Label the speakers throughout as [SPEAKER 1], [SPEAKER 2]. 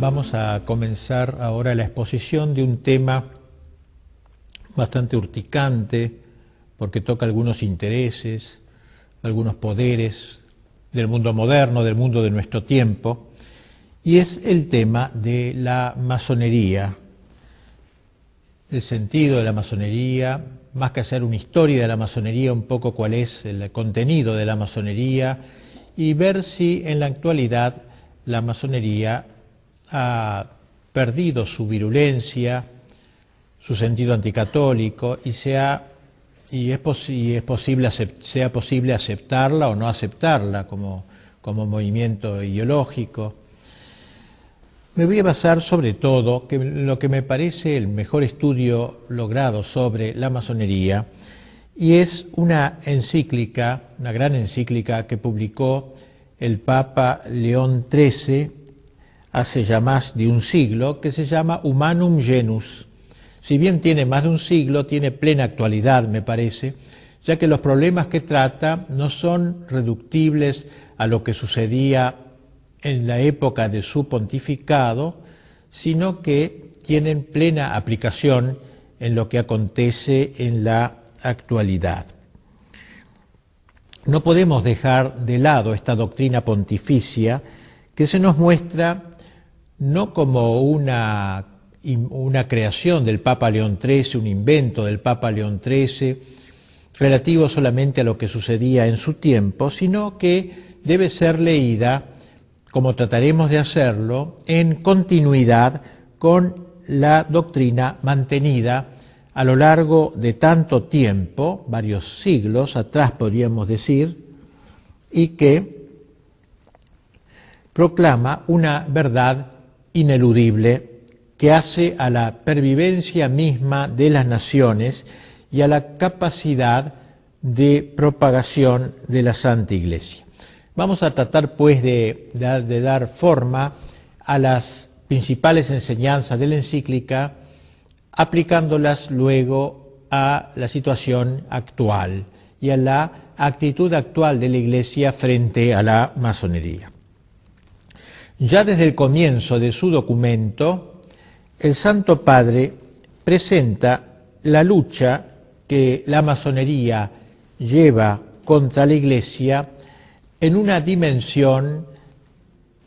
[SPEAKER 1] Vamos a comenzar ahora la exposición de un tema bastante urticante, porque toca algunos intereses, algunos poderes del mundo moderno, del mundo de nuestro tiempo, y es el tema de la masonería, el sentido de la masonería, más que hacer una historia de la masonería, un poco cuál es el contenido de la masonería, y ver si en la actualidad la masonería ha perdido su virulencia, su sentido anticatólico, y sea posible aceptarla o no aceptarla como movimiento ideológico. Me voy a basar sobre todo en lo que me parece el mejor estudio logrado sobre la masonería, y es una encíclica, una gran encíclica que publicó el Papa León XIII hace ya más de un siglo, que se llama Humanum Genus. Si bien tiene más de un siglo, tiene plena actualidad, me parece, ya que los problemas que trata no son reductibles a lo que sucedía en la época de su pontificado, sino que tienen plena aplicación en lo que acontece en la actualidad. No podemos dejar de lado esta doctrina pontificia que se nos muestra no como una creación del Papa León XIII, un invento del Papa León XIII, relativo solamente a lo que sucedía en su tiempo, sino que debe ser leída, como trataremos de hacerlo, en continuidad con la doctrina mantenida a lo largo de tanto tiempo, varios siglos atrás podríamos decir, y que proclama una verdad ineludible que hace a la pervivencia misma de las naciones y a la capacidad de propagación de la Santa Iglesia. Vamos a tratar pues de dar forma a las principales enseñanzas de la encíclica, aplicándolas luego a la situación actual y a la actitud actual de la Iglesia frente a la masonería. Ya desde el comienzo de su documento, el Santo Padre presenta la lucha que la masonería lleva contra la Iglesia en una dimensión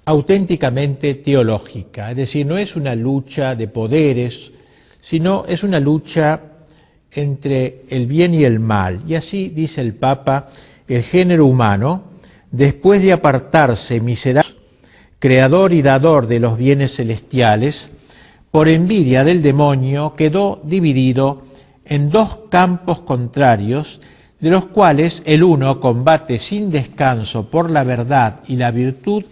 [SPEAKER 1] auténticamente teológica, es decir, no es una lucha de poderes, sino es una lucha entre el bien y el mal. Y así dice el Papa: el género humano, después de apartarse miserable, creador y dador de los bienes celestiales, por envidia del demonio quedó dividido en dos campos contrarios, de los cuales el uno combate sin descanso por la verdad y la virtud,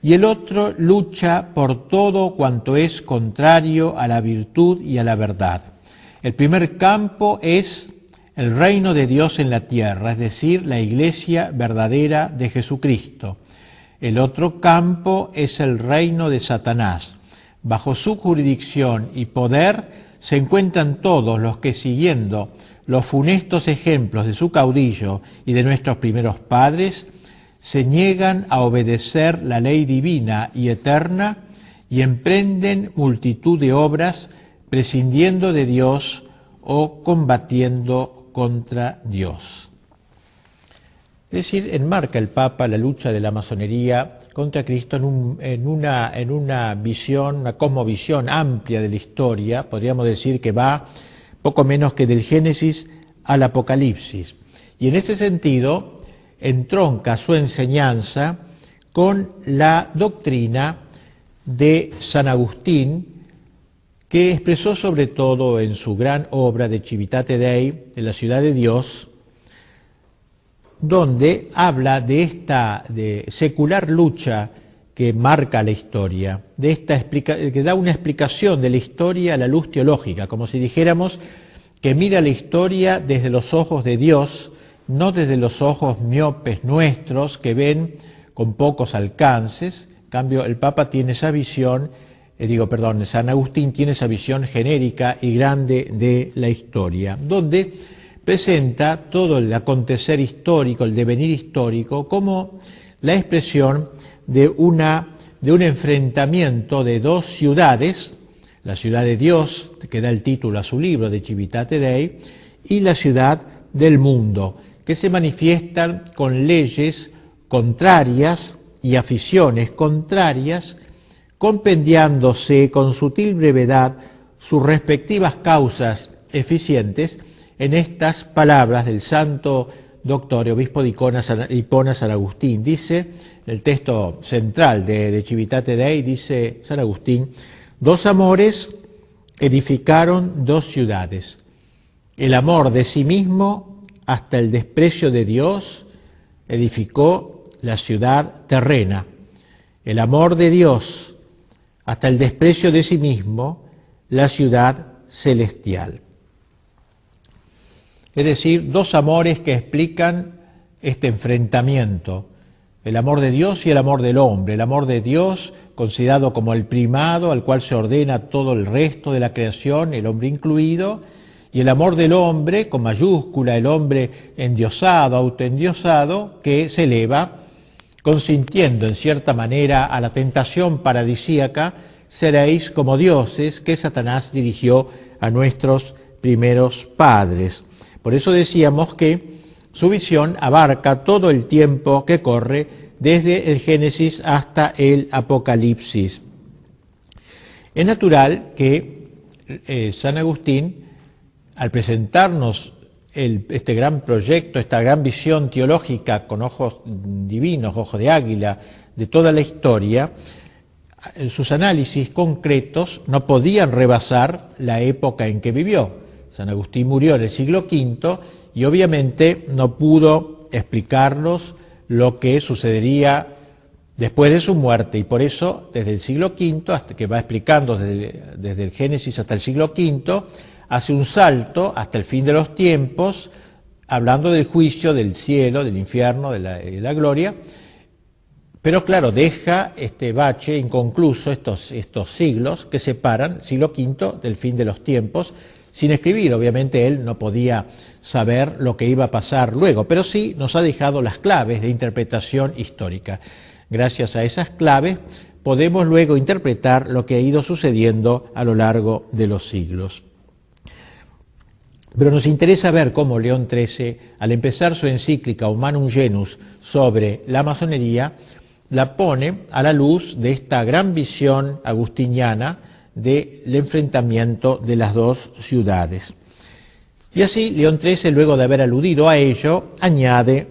[SPEAKER 1] y el otro lucha por todo cuanto es contrario a la virtud y a la verdad. El primer campo es el reino de Dios en la tierra, es decir, la Iglesia verdadera de Jesucristo. El otro campo es el reino de Satanás. Bajo su jurisdicción y poder se encuentran todos los que, siguiendo los funestos ejemplos de su caudillo y de nuestros primeros padres, se niegan a obedecer la ley divina y eterna y emprenden multitud de obras prescindiendo de Dios o combatiendo contra Dios. Es decir, enmarca el Papa la lucha de la masonería contra Cristo en una visión, una cosmovisión amplia de la historia. Podríamos decir que va poco menos que del Génesis al Apocalipsis. Y en ese sentido entronca su enseñanza con la doctrina de San Agustín, que expresó sobre todo en su gran obra de Civitate Dei, de la ciudad de Dios, donde habla de esta secular lucha que marca la historia, que da una explicación de la historia a la luz teológica, como si dijéramos que mira la historia desde los ojos de Dios, no desde los ojos miopes nuestros que ven con pocos alcances. En cambio, el Papa tiene esa visión, San Agustín tiene esa visión genérica y grande de la historia, donde presenta todo el acontecer histórico, el devenir histórico, como la expresión de una de un enfrentamiento de dos ciudades, la ciudad de Dios, que da el título a su libro de Civitate Dei, y la ciudad del mundo, que se manifiestan con leyes contrarias y aficiones contrarias, compendiándose con sutil brevedad sus respectivas causas eficientes en estas palabras del santo doctor y obispo de Hipona San Agustín. Dice, el texto central de Civitate Dei, dice San Agustín: dos amores edificaron dos ciudades. El amor de sí mismo hasta el desprecio de Dios edificó la ciudad terrena. El amor de Dios hasta el desprecio de sí mismo, la ciudad celestial. Es decir, dos amores que explican este enfrentamiento, el amor de Dios y el amor del hombre. El amor de Dios, considerado como el primado, al cual se ordena todo el resto de la creación, el hombre incluido, y el amor del hombre, con mayúscula, el hombre endiosado, autoendiosado, que se eleva, consintiendo en cierta manera a la tentación paradisíaca: seréis como dioses, que Satanás dirigió a nuestros primeros padres. Por eso decíamos que su visión abarca todo el tiempo que corre desde el Génesis hasta el Apocalipsis. Es natural que San Agustín, al presentarnos este gran proyecto, esta gran visión teológica con ojos divinos, ojos de águila, de toda la historia, sus análisis concretos no podían rebasar la época en que vivió. San Agustín murió en el siglo V y obviamente no pudo explicarnos lo que sucedería después de su muerte, y por eso desde el siglo V, hasta que va explicando desde el Génesis hasta el siglo V, hace un salto hasta el fin de los tiempos, hablando del juicio, del cielo, del infierno, de la gloria, pero claro, deja este bache inconcluso, estos siglos que separan siglo V del fin de los tiempos, sin escribir. Obviamente él no podía saber lo que iba a pasar luego, pero sí nos ha dejado las claves de interpretación histórica. Gracias a esas claves podemos luego interpretar lo que ha ido sucediendo a lo largo de los siglos. Pero nos interesa ver cómo León XIII, al empezar su encíclica Humanum Genus sobre la masonería, la pone a la luz de esta gran visión agustiniana del enfrentamiento de las dos ciudades. Y así León XIII, luego de haber aludido a ello, añade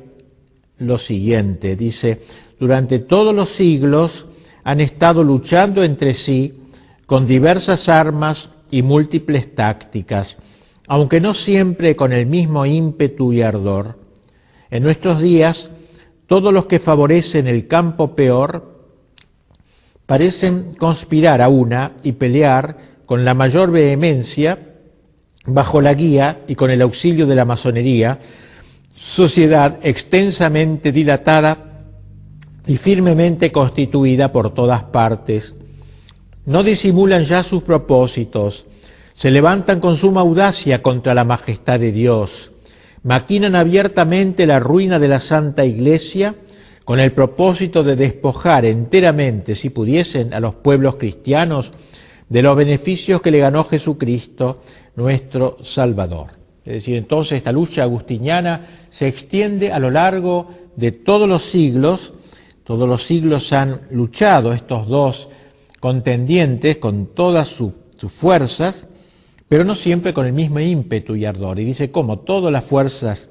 [SPEAKER 1] lo siguiente, dice: durante todos los siglos han estado luchando entre sí con diversas armas y múltiples tácticas, aunque no siempre con el mismo ímpetu y ardor. En nuestros días, todos los que favorecen el campo peor parecen conspirar a una y pelear con la mayor vehemencia bajo la guía y con el auxilio de la masonería, sociedad extensamente dilatada y firmemente constituida por todas partes. No disimulan ya sus propósitos, se levantan con suma audacia contra la majestad de Dios, maquinan abiertamente la ruina de la Santa Iglesia, con el propósito de despojar enteramente, si pudiesen, a los pueblos cristianos de los beneficios que le ganó Jesucristo, nuestro Salvador. Es decir, entonces esta lucha agustiniana se extiende a lo largo de todos los siglos han luchado estos dos contendientes con todas sus fuerzas, pero no siempre con el mismo ímpetu y ardor. Y dice cómo todas las fuerzas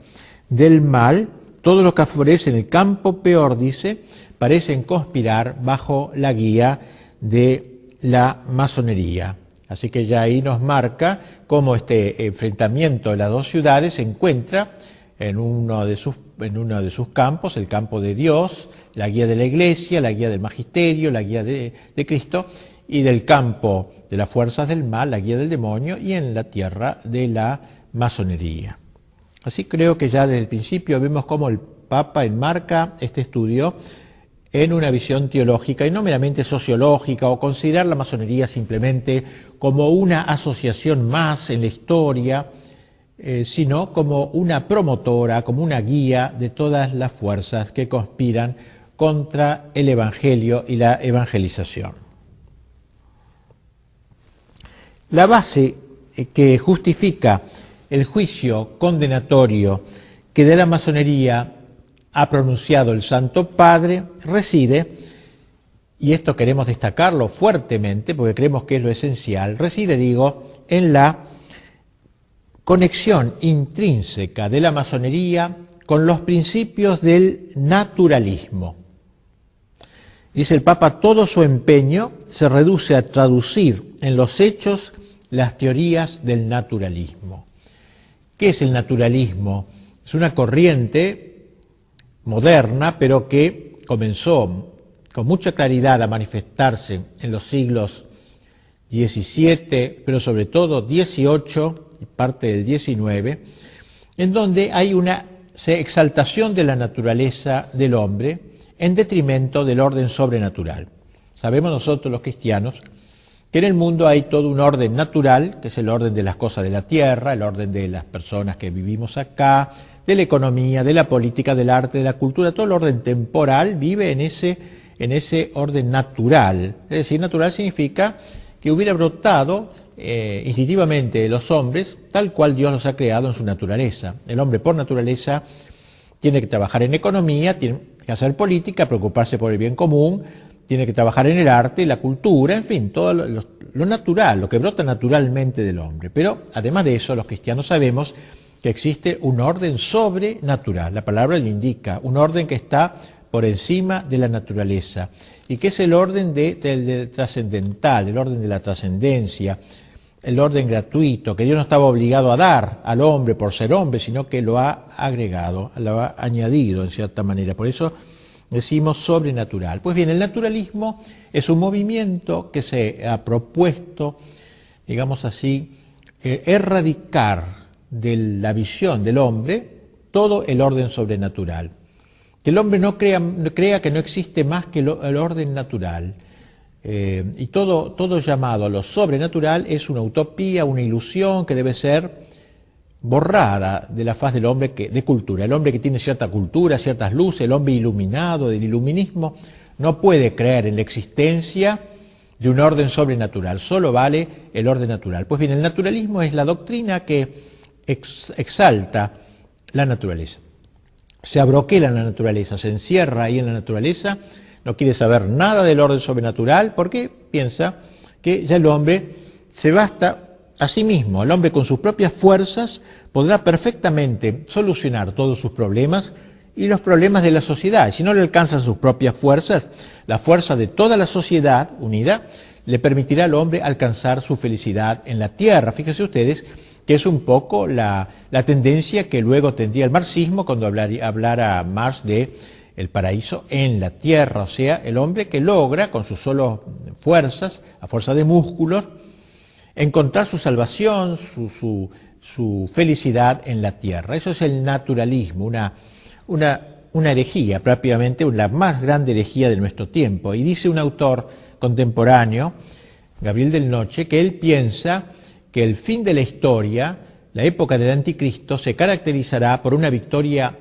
[SPEAKER 1] del mal, todos los que favorecen el campo peor, dice, parecen conspirar bajo la guía de la masonería. Así que ya ahí nos marca cómo este enfrentamiento de las dos ciudades se encuentra en uno de sus campos, el campo de Dios, la guía de la Iglesia, la guía del magisterio, la guía de Cristo, y del campo de las fuerzas del mal, la guía del demonio, y en la tierra de la masonería. Así creo que ya desde el principio vemos cómo el Papa enmarca este estudio en una visión teológica y no meramente sociológica, o considerar la masonería simplemente como una asociación más en la historia, sino como una promotora, como una guía de todas las fuerzas que conspiran contra el Evangelio y la evangelización. La base que justifica el juicio condenatorio que de la masonería ha pronunciado el Santo Padre reside, y esto queremos destacarlo fuertemente porque creemos que es lo esencial, reside, digo, en la conexión intrínseca de la masonería con los principios del naturalismo. Dice el Papa, todo su empeño se reduce a traducir en los hechos las teorías del naturalismo. ¿Qué es el naturalismo? Es una corriente moderna, pero que comenzó con mucha claridad a manifestarse en los siglos XVII, pero sobre todo XVIII y parte del XIX, en donde hay una exaltación de la naturaleza del hombre en detrimento del orden sobrenatural. Sabemos nosotros los cristianos que en el mundo hay todo un orden natural, que es el orden de las cosas de la tierra, el orden de las personas que vivimos acá, de la economía, de la política, del arte, de la cultura, todo el orden temporal vive en ese orden natural. Es decir, natural significa que hubiera brotado instintivamente de los hombres tal cual Dios los ha creado en su naturaleza. El hombre por naturaleza tiene que trabajar en economía, tiene que hacer política, preocuparse por el bien común, tiene que trabajar en el arte, la cultura, en fin, todo lo natural, lo que brota naturalmente del hombre. Pero además de eso, los cristianos sabemos que existe un orden sobrenatural, la palabra lo indica, un orden que está por encima de la naturaleza y que es el orden del trascendental, el orden de la trascendencia, el orden gratuito, que Dios no estaba obligado a dar al hombre por ser hombre, sino que lo ha agregado, lo ha añadido en cierta manera. Por eso decimos sobrenatural. Pues bien, el naturalismo es un movimiento que se ha propuesto, digamos así, erradicar de la visión del hombre todo el orden sobrenatural. Que el hombre no crea que no existe más que el orden natural. Y todo llamado a lo sobrenatural es una utopía, una ilusión que debe ser borrada de la faz del hombre de cultura. El hombre que tiene cierta cultura, ciertas luces, el hombre iluminado del iluminismo, no puede creer en la existencia de un orden sobrenatural, solo vale el orden natural. Pues bien, el naturalismo es la doctrina que exalta la naturaleza. Se abroquela en la naturaleza, se encierra ahí en la naturaleza, no quiere saber nada del orden sobrenatural porque piensa que ya el hombre se basta a sí mismo. El hombre con sus propias fuerzas podrá perfectamente solucionar todos sus problemas y los problemas de la sociedad. Si no le alcanzan sus propias fuerzas, la fuerza de toda la sociedad unida le permitirá al hombre alcanzar su felicidad en la tierra. Fíjense ustedes que es un poco la tendencia que luego tendría el marxismo cuando hablara Marx de el paraíso en la tierra, o sea, el hombre que logra con sus solas fuerzas, a fuerza de músculos, encontrar su salvación, su felicidad en la tierra. Eso es el naturalismo, una herejía, propiamente la más grande herejía de nuestro tiempo. Y dice un autor contemporáneo, Gabriel del Noche, que él piensa que el fin de la historia, la época del anticristo, se caracterizará por una victoria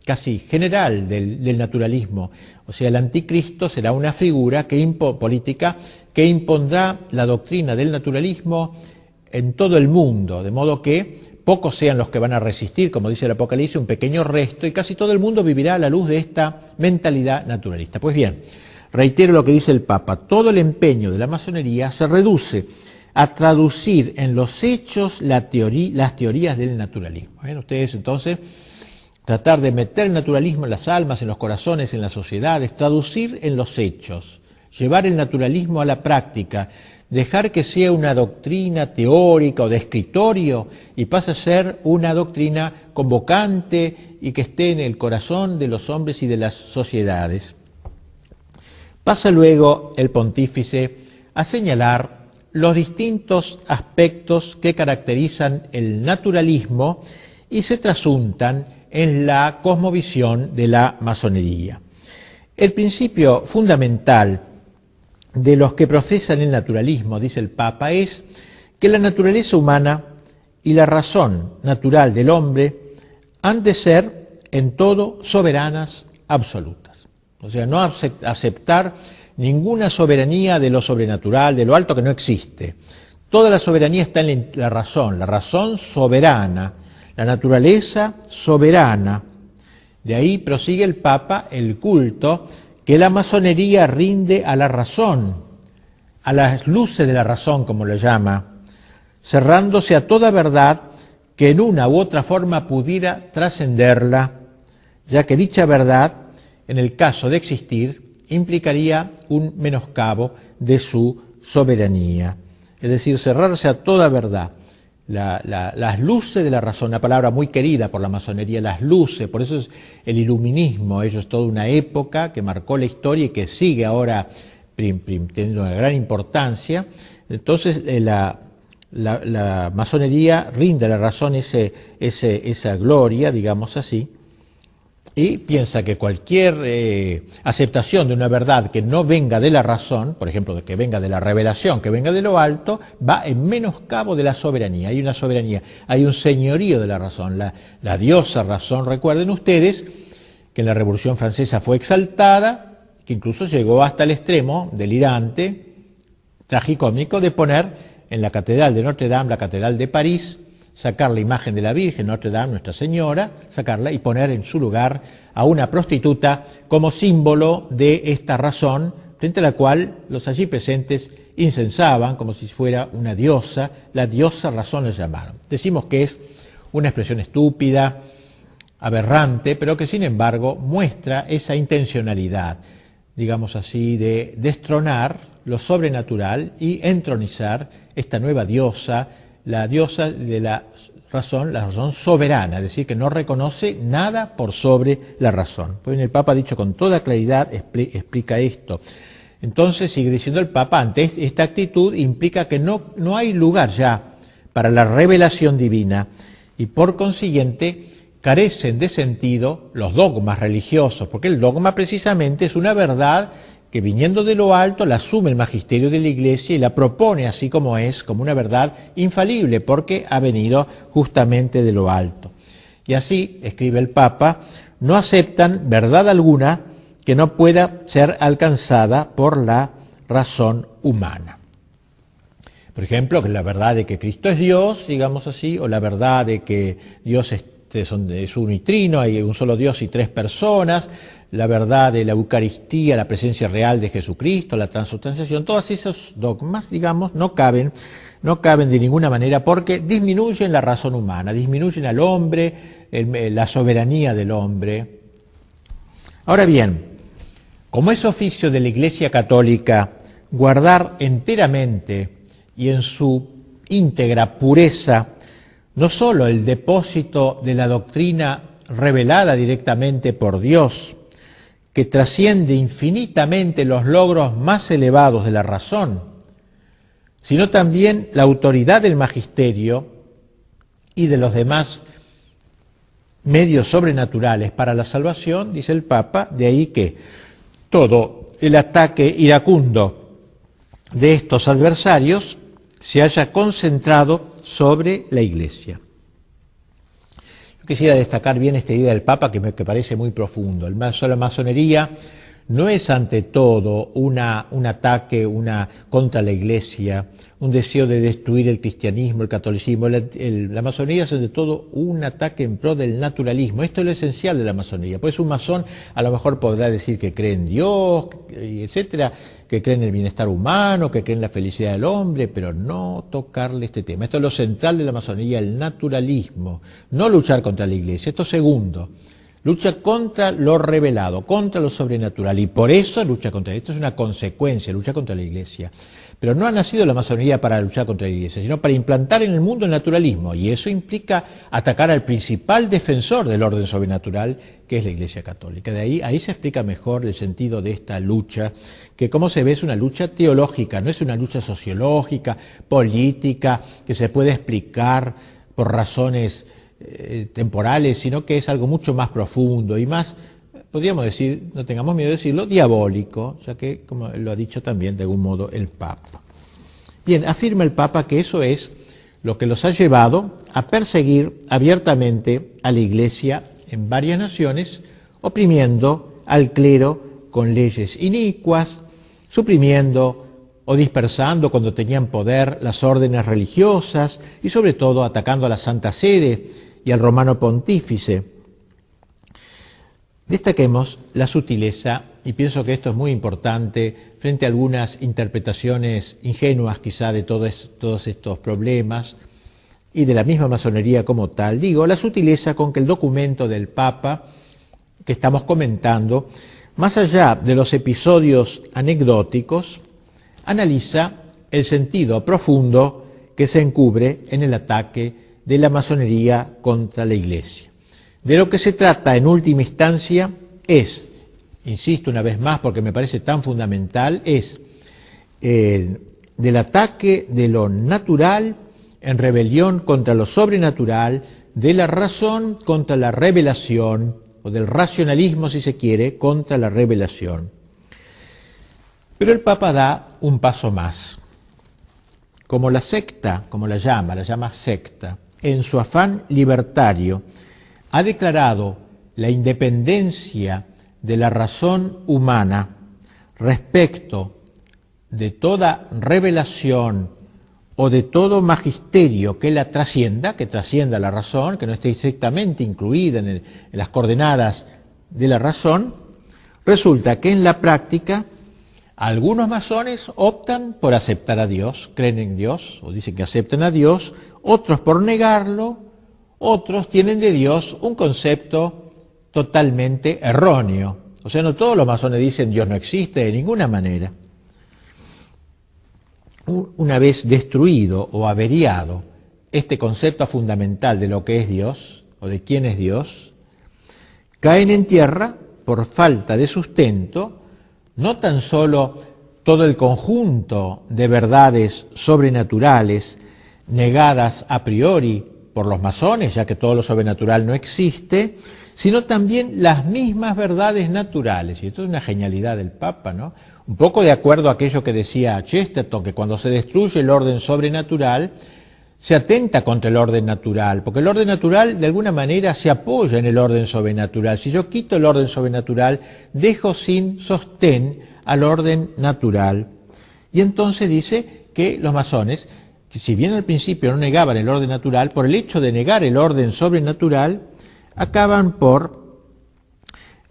[SPEAKER 1] casi general del naturalismo. O sea, el anticristo será una figura política que impondrá la doctrina del naturalismo en todo el mundo, de modo que pocos sean los que van a resistir, como dice el Apocalipsis, un pequeño resto, y casi todo el mundo vivirá a la luz de esta mentalidad naturalista. Pues bien, reitero lo que dice el Papa, todo el empeño de la masonería se reduce a traducir en los hechos las teorías del naturalismo. Ustedes entonces tratar de meter el naturalismo en las almas, en los corazones, en las sociedades, traducir en los hechos, llevar el naturalismo a la práctica, dejar que sea una doctrina teórica o de escritorio y pase a ser una doctrina convocante y que esté en el corazón de los hombres y de las sociedades. Pasa luego el pontífice a señalar los distintos aspectos que caracterizan el naturalismo y se trasuntan en la cosmovisión de la masonería. El principio fundamental de los que profesan el naturalismo, dice el Papa, es que la naturaleza humana y la razón natural del hombre han de ser en todo soberanas absolutas. O sea, no aceptar ninguna soberanía de lo sobrenatural, de lo alto, que no existe. Toda la soberanía está en la razón soberana, la naturaleza soberana. De ahí prosigue el Papa el culto que la masonería rinde a la razón, a las luces de la razón, como lo llama, cerrándose a toda verdad que en una u otra forma pudiera trascenderla, ya que dicha verdad, en el caso de existir, implicaría un menoscabo de su soberanía. Es decir, cerrarse a toda verdad. Las luces de la razón, una palabra muy querida por la masonería, las luces, por eso es el iluminismo, ello es toda una época que marcó la historia y que sigue ahora teniendo una gran importancia. Entonces la masonería rinde a la razón esa gloria, digamos así, y piensa que cualquier aceptación de una verdad que no venga de la razón, por ejemplo, que venga de la revelación, que venga de lo alto, va en menoscabo de la soberanía. Hay una soberanía, hay un señorío de la razón, la diosa razón. Recuerden ustedes que en la Revolución Francesa fue exaltada, que incluso llegó hasta el extremo delirante, tragicómico, de poner en la Catedral de Notre Dame, la Catedral de París, sacar la imagen de la Virgen, Notre Dame, Nuestra Señora, sacarla y poner en su lugar a una prostituta como símbolo de esta razón, frente a la cual los allí presentes incensaban como si fuera una diosa, la diosa razón la llamaron. Decimos que es una expresión estúpida, aberrante, pero que sin embargo muestra esa intencionalidad, digamos así, de destronar lo sobrenatural y entronizar esta nueva diosa, la diosa de la razón soberana, es decir, que no reconoce nada por sobre la razón. Pues el Papa ha dicho con toda claridad, explica esto. Entonces, sigue diciendo el Papa, ante esta actitud implica que no hay lugar ya para la revelación divina y por consiguiente carecen de sentido los dogmas religiosos, porque el dogma precisamente es una verdad que viniendo de lo alto la asume el magisterio de la Iglesia y la propone así como es, como una verdad infalible, porque ha venido justamente de lo alto. Y así, escribe el Papa, no aceptan verdad alguna que no pueda ser alcanzada por la razón humana. Por ejemplo, que la verdad de que Cristo es Dios, digamos así, o la verdad de que Dios es uno y trino, hay un solo Dios y tres personas, la verdad de la Eucaristía, la presencia real de Jesucristo, la transubstanciación, todos esos dogmas, digamos, no caben de ninguna manera porque disminuyen la razón humana, disminuyen al hombre, la soberanía del hombre. Ahora bien, como es oficio de la Iglesia Católica guardar enteramente y en su íntegra pureza no sólo el depósito de la doctrina revelada directamente por Dios, que trasciende infinitamente los logros más elevados de la razón, sino también la autoridad del magisterio y de los demás medios sobrenaturales para la salvación, dice el Papa, de ahí que todo el ataque iracundo de estos adversarios se haya concentrado sobre la Iglesia. Yo quisiera destacar bien esta idea del Papa que me parece muy profundo. La masonería no es ante todo un ataque contra la Iglesia, un deseo de destruir el cristianismo, el catolicismo. La masonería es ante todo un ataque en pro del naturalismo. Esto es lo esencial de la masonería. Pues un masón a lo mejor podrá decir que cree en Dios, etcétera, que cree en el bienestar humano, que cree en la felicidad del hombre, pero no tocarle este tema. Esto es lo central de la masonería, el naturalismo, no luchar contra la Iglesia. Esto segundo. Lucha contra lo revelado, contra lo sobrenatural, y por eso lucha contra esto. Es una consecuencia, lucha contra la Iglesia. Pero no ha nacido la masonería para luchar contra la Iglesia, sino para implantar en el mundo el naturalismo, y eso implica atacar al principal defensor del orden sobrenatural, que es la Iglesia Católica. Ahí se explica mejor el sentido de esta lucha, que como se ve es una lucha teológica, no es una lucha sociológica, política, que se puede explicar por razones temporales, sino que es algo mucho más profundo y más, podríamos decir, no tengamos miedo de decirlo, diabólico, ya que, como lo ha dicho también de algún modo el Papa. Bien, afirma el Papa que eso es lo que los ha llevado a perseguir abiertamente a la Iglesia en varias naciones, oprimiendo al clero con leyes inicuas, suprimiendo o dispersando cuando tenían poder las órdenes religiosas y sobre todo atacando a la Santa Sede y al Romano Pontífice. Destaquemos la sutileza, y pienso que esto es muy importante frente a algunas interpretaciones ingenuas quizá de todos estos problemas y de la misma masonería como tal. Digo, la sutileza con que el documento del Papa que estamos comentando, más allá de los episodios anecdóticos, analiza el sentido profundo que se encubre en el ataque de la masonería contra la Iglesia. De lo que se trata en última instancia es, insisto una vez más porque me parece tan fundamental, es del ataque de lo natural en rebelión contra lo sobrenatural, de la razón contra la revelación, o del racionalismo, si se quiere, contra la revelación. Pero el Papa da un paso más. Como la secta, como la llama secta, en su afán libertario, ha declarado la independencia de la razón humana respecto de toda revelación o de todo magisterio que la trascienda, que trascienda la razón, que no esté estrictamente incluida en las coordenadas de la razón, resulta que en la práctica algunos masones optan por aceptar a Dios, creen en Dios, o dicen que aceptan a Dios, otros por negarlo, otros tienen de Dios un concepto totalmente erróneo. O sea, no todos los masones dicen Dios no existe de ninguna manera. Una vez destruido o averiado este concepto fundamental de lo que es Dios, o de quién es Dios, caen en tierra por falta de sustento, no tan solo todo el conjunto de verdades sobrenaturales negadas a priori por los masones, ya que todo lo sobrenatural no existe, sino también las mismas verdades naturales. Y esto es una genialidad del Papa, ¿no? Un poco de acuerdo a aquello que decía Chesterton, que cuando se destruye el orden sobrenatural, se atenta contra el orden natural, porque el orden natural de alguna manera se apoya en el orden sobrenatural. Si yo quito el orden sobrenatural, dejo sin sostén al orden natural. Y entonces dice que los masones, que si bien al principio no negaban el orden natural, por el hecho de negar el orden sobrenatural, acaban por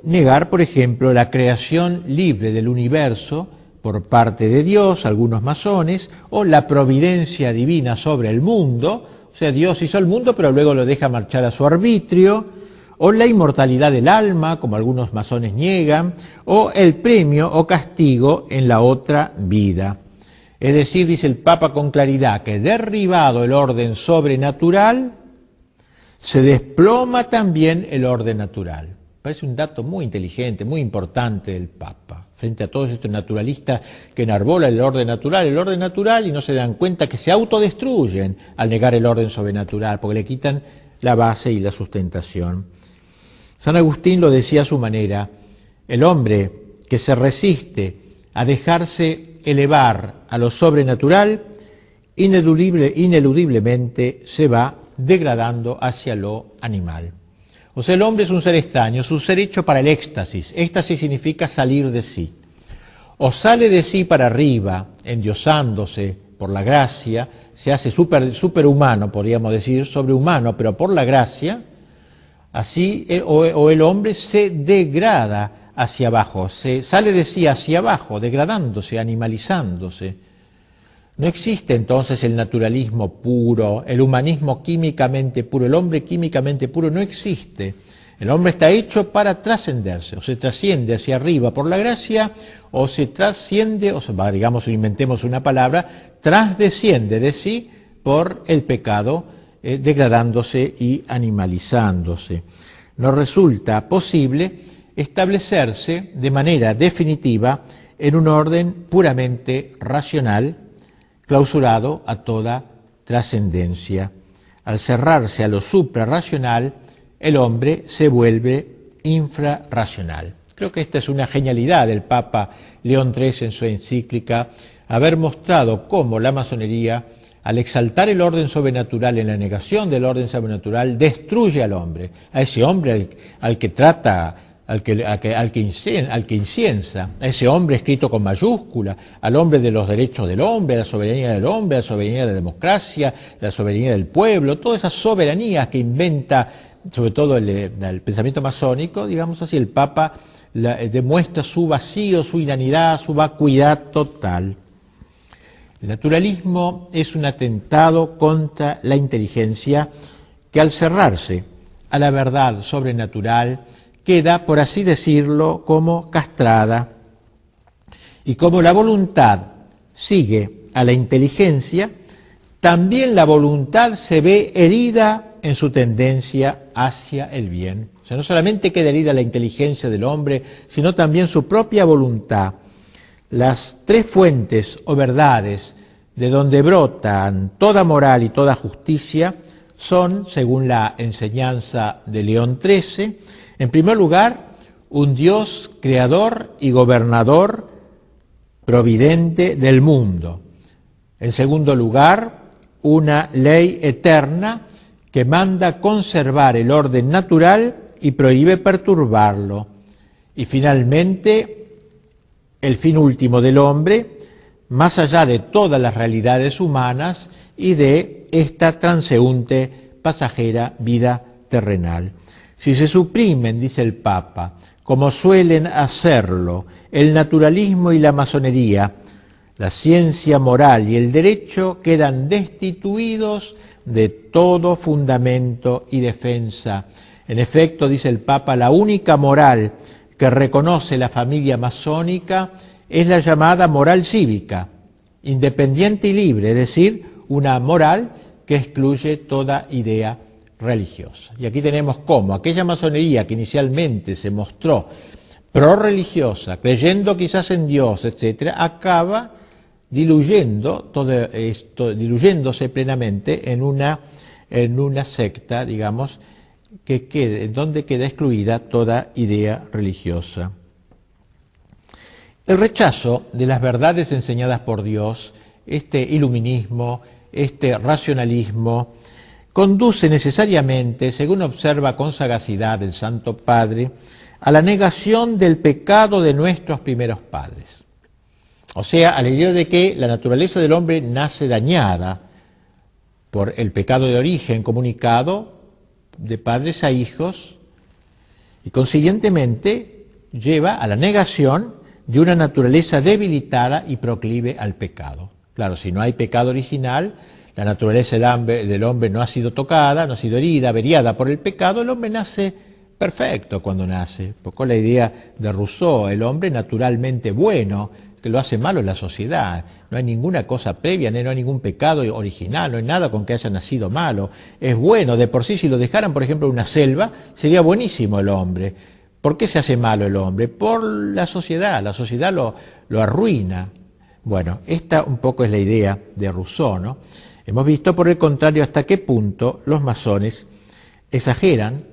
[SPEAKER 1] negar, por ejemplo, la creación libre del universo por parte de Dios, algunos masones, o la providencia divina sobre el mundo, o sea, Dios hizo el mundo pero luego lo deja marchar a su arbitrio, o la inmortalidad del alma, como algunos masones niegan, o el premio o castigo en la otra vida. Es decir, dice el Papa con claridad, que derribado el orden sobrenatural, se desploma también el orden natural. Parece un dato muy inteligente, muy importante del Papa, frente a todos estos naturalistas que enarbolan el orden natural, y no se dan cuenta que se autodestruyen al negar el orden sobrenatural, porque le quitan la base y la sustentación. San Agustín lo decía a su manera: el hombre que se resiste a dejarse elevar a lo sobrenatural, ineludiblemente se va degradando hacia lo animal. O sea, el hombre es un ser extraño, es un ser hecho para el éxtasis. Éxtasis significa salir de sí. O sale de sí para arriba, endiosándose por la gracia, se hace superhumano, podríamos decir, sobrehumano, pero por la gracia, así, o el hombre se degrada hacia abajo, se sale de sí hacia abajo, degradándose, animalizándose. No existe entonces el naturalismo puro, el humanismo químicamente puro, el hombre químicamente puro no existe. El hombre está hecho para trascenderse, o se trasciende hacia arriba por la gracia, o se trasciende, o sea, digamos, inventemos una palabra, trasdesciende de sí por el pecado, degradándose y animalizándose. Nos resulta posible establecerse de manera definitiva en un orden puramente racional, clausurado a toda trascendencia. Al cerrarse a lo suprarracional, el hombre se vuelve infrarracional. Creo que esta es una genialidad del Papa León XIII en su encíclica, haber mostrado cómo la masonería, al exaltar el orden sobrenatural en la negación del orden sobrenatural, destruye al hombre, a ese hombre al que trata al que inciensa, a ese hombre escrito con mayúscula, al hombre de los derechos del hombre, a la soberanía del hombre, a la soberanía de la democracia, la soberanía del pueblo, todas esas soberanías que inventa, sobre todo el pensamiento masónico, digamos así, el Papa demuestra su vacío, su inanidad, su vacuidad total. El naturalismo es un atentado contra la inteligencia que al cerrarse a la verdad sobrenatural queda, por así decirlo, como castrada. Y como la voluntad sigue a la inteligencia, también la voluntad se ve herida en su tendencia hacia el bien. O sea, no solamente queda herida la inteligencia del hombre, sino también su propia voluntad. Las tres fuentes o verdades de donde brotan toda moral y toda justicia son, según la enseñanza de León XIII, en primer lugar, un Dios creador y gobernador providente del mundo. En segundo lugar, una ley eterna que manda conservar el orden natural y prohíbe perturbarlo. Y finalmente, el fin último del hombre, más allá de todas las realidades humanas y de esta transeúnte, pasajera vida terrenal. Si se suprimen, dice el Papa, como suelen hacerlo el naturalismo y la masonería, la ciencia moral y el derecho quedan destituidos de todo fundamento y defensa. En efecto, dice el Papa, la única moral que reconoce la familia masónica es la llamada moral cívica, independiente y libre, es decir, una moral que excluye toda idea religiosa. Y aquí tenemos cómo aquella masonería que inicialmente se mostró prorreligiosa, creyendo quizás en Dios, etcétera, acaba diluyendo todo esto, diluyéndose plenamente en una secta, digamos, donde queda excluida toda idea religiosa. El rechazo de las verdades enseñadas por Dios, este iluminismo, este racionalismo, conduce necesariamente, según observa con sagacidad el Santo Padre, a la negación del pecado de nuestros primeros padres. O sea, a la idea de que la naturaleza del hombre nace dañada por el pecado de origen comunicado de padres a hijos y consiguientemente lleva a la negación de una naturaleza debilitada y proclive al pecado. Claro, si no hay pecado original, la naturaleza del hombre no ha sido tocada, no ha sido herida, averiada por el pecado, el hombre nace perfecto cuando nace. Poco la idea de Rousseau, el hombre naturalmente bueno, que lo hace malo en la sociedad. No hay ninguna cosa previa, no hay ningún pecado original, no hay nada con que haya nacido malo. Es bueno, de por sí, si lo dejaran, por ejemplo, en una selva, sería buenísimo el hombre. ¿Por qué se hace malo el hombre? Por la sociedad lo arruina. Bueno, esta un poco es la idea de Rousseau, ¿no? Hemos visto, por el contrario, hasta qué punto los masones exageran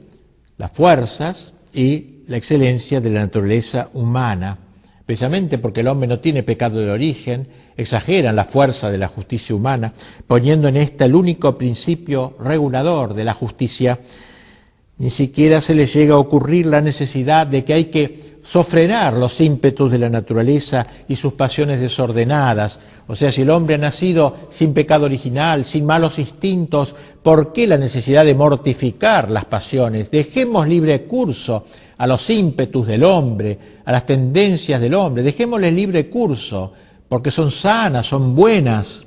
[SPEAKER 1] las fuerzas y la excelencia de la naturaleza humana, precisamente porque el hombre no tiene pecado de origen, exageran la fuerza de la justicia humana, poniendo en esta el único principio regulador de la justicia. Ni siquiera se les llega a ocurrir la necesidad de que hay que sofrenar los ímpetus de la naturaleza y sus pasiones desordenadas. O sea, si el hombre ha nacido sin pecado original, sin malos instintos, ¿por qué la necesidad de mortificar las pasiones? Dejemos libre curso a los ímpetus del hombre, a las tendencias del hombre, dejémosles libre curso, porque son sanas, son buenas.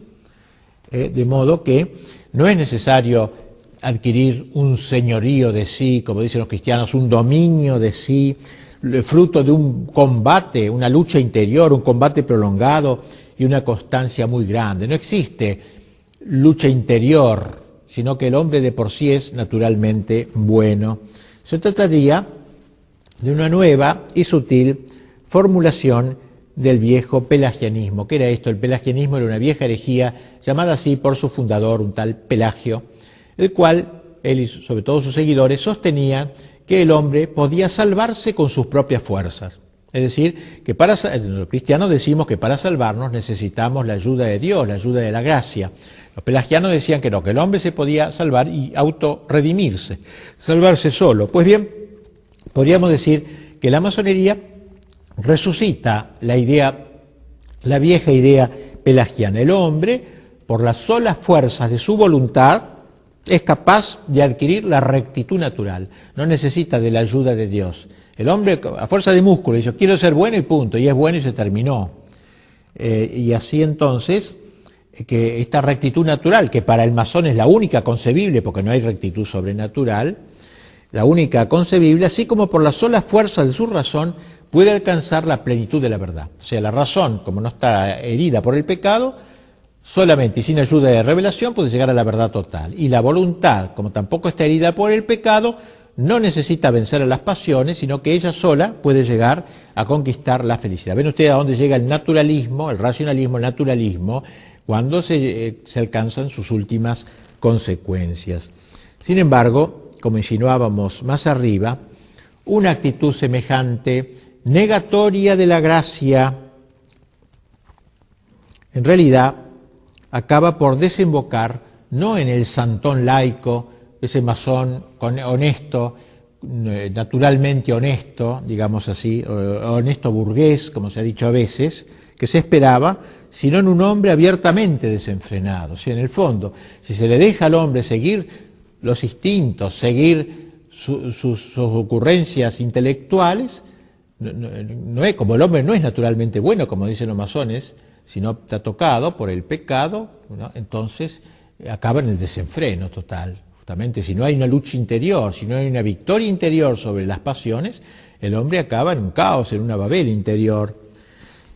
[SPEAKER 1] De modo que no es necesario adquirir un señorío de sí, como dicen los cristianos, un dominio de sí, fruto de un combate, una lucha interior, un combate prolongado y una constancia muy grande. No existe lucha interior, sino que el hombre de por sí es naturalmente bueno. Se trataría de una nueva y sutil formulación del viejo pelagianismo. ¿Qué era esto? El pelagianismo era una vieja herejía llamada así por su fundador, un tal Pelagio, el cual él y sobre todo sus seguidores sostenían que el hombre podía salvarse con sus propias fuerzas. Es decir, que los cristianos decimos que para salvarnos necesitamos la ayuda de Dios, la ayuda de la gracia. Los pelagianos decían que no, que el hombre se podía salvar y autorredimirse, salvarse solo. Pues bien, podríamos decir que la masonería resucita la vieja idea pelagiana. El hombre, por las solas fuerzas de su voluntad, es capaz de adquirir la rectitud natural, no necesita de la ayuda de Dios. El hombre, a fuerza de músculo, dice, quiero ser bueno y punto, y es bueno y se terminó. Y así entonces, que esta rectitud natural, que para el masón es la única concebible, porque no hay rectitud sobrenatural, la única concebible, así como por la sola fuerza de su razón, puede alcanzar la plenitud de la verdad. O sea, la razón, como no está herida por el pecado, solamente y sin ayuda de revelación puede llegar a la verdad total. Y la voluntad, como tampoco está herida por el pecado, no necesita vencer a las pasiones, sino que ella sola puede llegar a conquistar la felicidad. ¿Ven ustedes a dónde llega el naturalismo, el racionalismo, el naturalismo, cuando se alcanzan sus últimas consecuencias? Sin embargo, como insinuábamos más arriba, una actitud semejante, negatoria de la gracia, en realidad acaba por desembocar no en el santón laico, ese masón honesto, naturalmente honesto, digamos así, honesto burgués, como se ha dicho a veces, que se esperaba, sino en un hombre abiertamente desenfrenado. O sea, en el fondo, si se le deja al hombre seguir los instintos, seguir sus ocurrencias intelectuales, no es, como el hombre no es naturalmente bueno, como dicen los masones, sino está tocado por el pecado, ¿no? Entonces acaba en el desenfreno total. Justamente, si no hay una lucha interior, si no hay una victoria interior sobre las pasiones, el hombre acaba en un caos, en una Babel interior.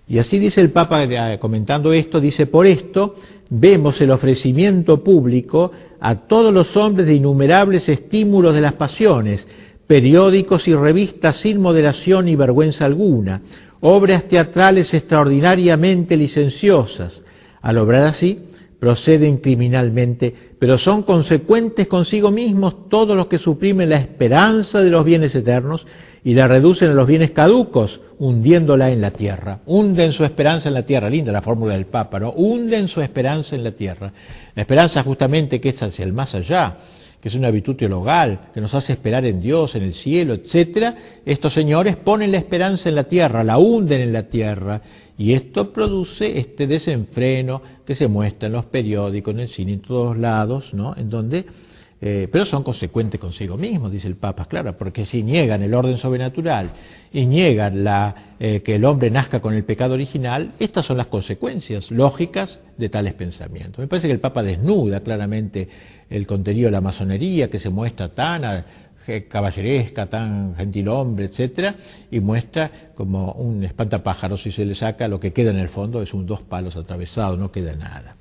[SPEAKER 1] Y así dice el Papa, comentando esto, dice, por esto vemos el ofrecimiento público a todos los hombres de innumerables estímulos de las pasiones, periódicos y revistas sin moderación ni vergüenza alguna, obras teatrales extraordinariamente licenciosas. Al obrar así, proceden criminalmente, pero son consecuentes consigo mismos todos los que suprimen la esperanza de los bienes eternos y la reducen a los bienes caducos, hundiéndola en la tierra. Hunden su esperanza en la tierra. Linda la fórmula del Papa, ¿no? Hunden su esperanza en la tierra. La esperanza justamente que es hacia el más allá, que es una virtud teologal, que nos hace esperar en Dios, en el cielo, etcétera. Estos señores ponen la esperanza en la tierra, la hunden en la tierra, y esto produce este desenfreno que se muestra en los periódicos, en el cine, en todos lados, ¿no? En donde, pero son consecuentes consigo mismos, dice el Papa, claro, porque si niegan el orden sobrenatural y niegan que el hombre nazca con el pecado original, estas son las consecuencias lógicas de tales pensamientos. Me parece que el Papa desnuda claramente el contenido de la masonería, que se muestra tan caballeresca, tan gentilhombre, etcétera, y muestra como un espantapájaros. Si se le saca, lo que queda en el fondo es dos palos atravesados, no queda nada.